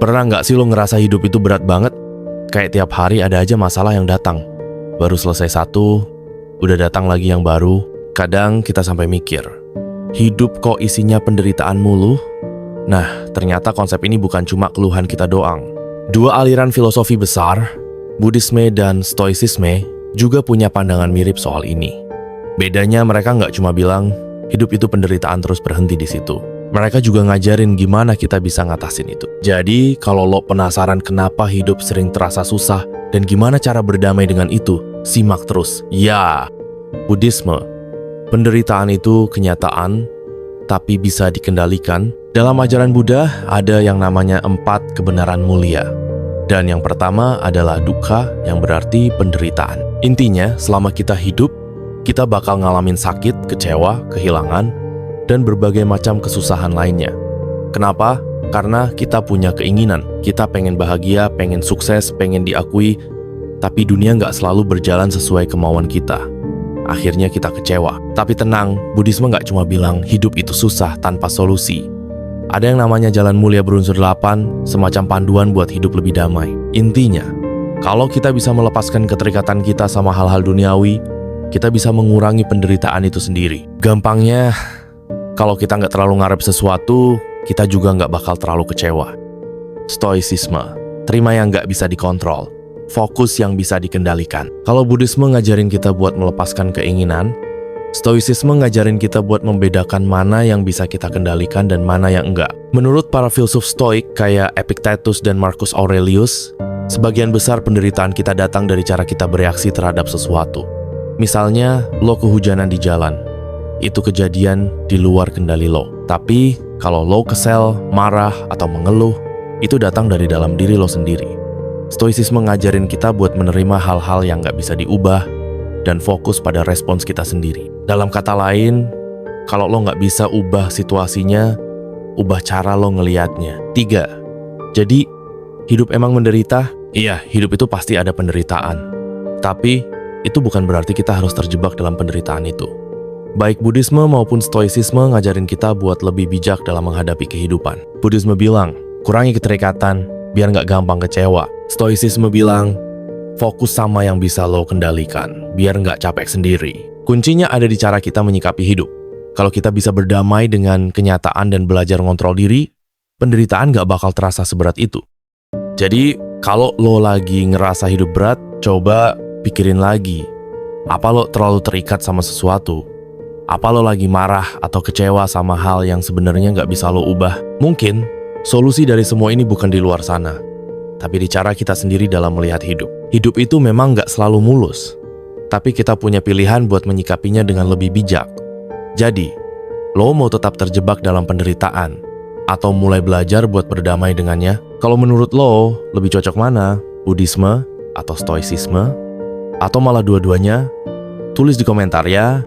Pernah nggak sih lo ngerasa hidup itu berat banget? Kayak tiap hari ada aja masalah yang datang. Baru selesai satu, udah datang lagi yang baru. Kadang kita sampai mikir, hidup kok isinya penderitaan mulu? Nah, ternyata konsep ini bukan cuma keluhan kita doang. Dua aliran filosofi besar, Buddhisme dan Stoicisme, juga punya pandangan mirip soal ini. Bedanya mereka nggak cuma bilang, hidup itu penderitaan terus berhenti di situ. Mereka juga ngajarin gimana kita bisa ngatasin itu. Jadi, kalau lo penasaran kenapa hidup sering terasa susah dan gimana cara berdamai dengan itu, simak terus. Ya, Buddhisme. Penderitaan itu kenyataan, tapi bisa dikendalikan. Dalam ajaran Buddha, ada yang namanya 4 kebenaran mulia. Dan yang pertama adalah dukkha, yang berarti penderitaan. Intinya, selama kita hidup, kita bakal ngalamin sakit, kecewa, kehilangan, dan berbagai macam kesusahan lainnya. Kenapa? Karena kita punya keinginan. Kita pengen bahagia, pengen sukses, pengen diakui, tapi dunia nggak selalu berjalan sesuai kemauan kita. Akhirnya kita kecewa. Tapi tenang, Buddhisme nggak cuma bilang hidup itu susah tanpa solusi. Ada yang namanya jalan mulia berunsur 8, semacam panduan buat hidup lebih damai. Intinya, kalau kita bisa melepaskan keterikatan kita sama hal-hal duniawi, kita bisa mengurangi penderitaan itu sendiri. Gampangnya, kalau kita nggak terlalu ngarep sesuatu, kita juga nggak bakal terlalu kecewa. Stoicisme, terima yang nggak bisa dikontrol, fokus yang bisa dikendalikan. Kalau Buddhisme ngajarin kita buat melepaskan keinginan, Stoicisme ngajarin kita buat membedakan mana yang bisa kita kendalikan dan mana yang enggak. Menurut para filsuf Stoik kayak Epictetus dan Marcus Aurelius, sebagian besar penderitaan kita datang dari cara kita bereaksi terhadap sesuatu. Misalnya, lo kehujanan di jalan. Itu kejadian di luar kendali lo. Tapi, kalau lo kesel, marah, atau mengeluh, itu datang dari dalam diri lo sendiri. Stoicisme ngajarin kita buat menerima hal-hal yang gak bisa diubah dan fokus pada respons kita sendiri. Dalam kata lain, kalau lo gak bisa ubah situasinya, ubah cara lo ngelihatnya. 3. Jadi, hidup emang menderita? Iya, hidup itu pasti ada penderitaan. Tapi, itu bukan berarti kita harus terjebak dalam penderitaan itu. Baik Buddhisme maupun Stoicisme ngajarin kita buat lebih bijak dalam menghadapi kehidupan. Buddhisme bilang, kurangi keterikatan, biar nggak gampang kecewa. Stoicisme bilang, fokus sama yang bisa lo kendalikan, biar nggak capek sendiri. Kuncinya ada di cara kita menyikapi hidup. Kalau kita bisa berdamai dengan kenyataan dan belajar ngontrol diri, penderitaan nggak bakal terasa seberat itu. Jadi, kalau lo lagi ngerasa hidup berat, coba pikirin lagi. Apa lo terlalu terikat sama sesuatu? Apa lo lagi marah atau kecewa sama hal yang sebenarnya nggak bisa lo ubah? Mungkin solusi dari semua ini bukan di luar sana, tapi di cara kita sendiri dalam melihat hidup. Hidup itu memang nggak selalu mulus, tapi kita punya pilihan buat menyikapinya dengan lebih bijak. Jadi, lo mau tetap terjebak dalam penderitaan atau mulai belajar buat berdamai dengannya? Kalau menurut lo, lebih cocok mana? Buddhisme atau Stoicisme? Atau malah dua-duanya? Tulis di komentar ya.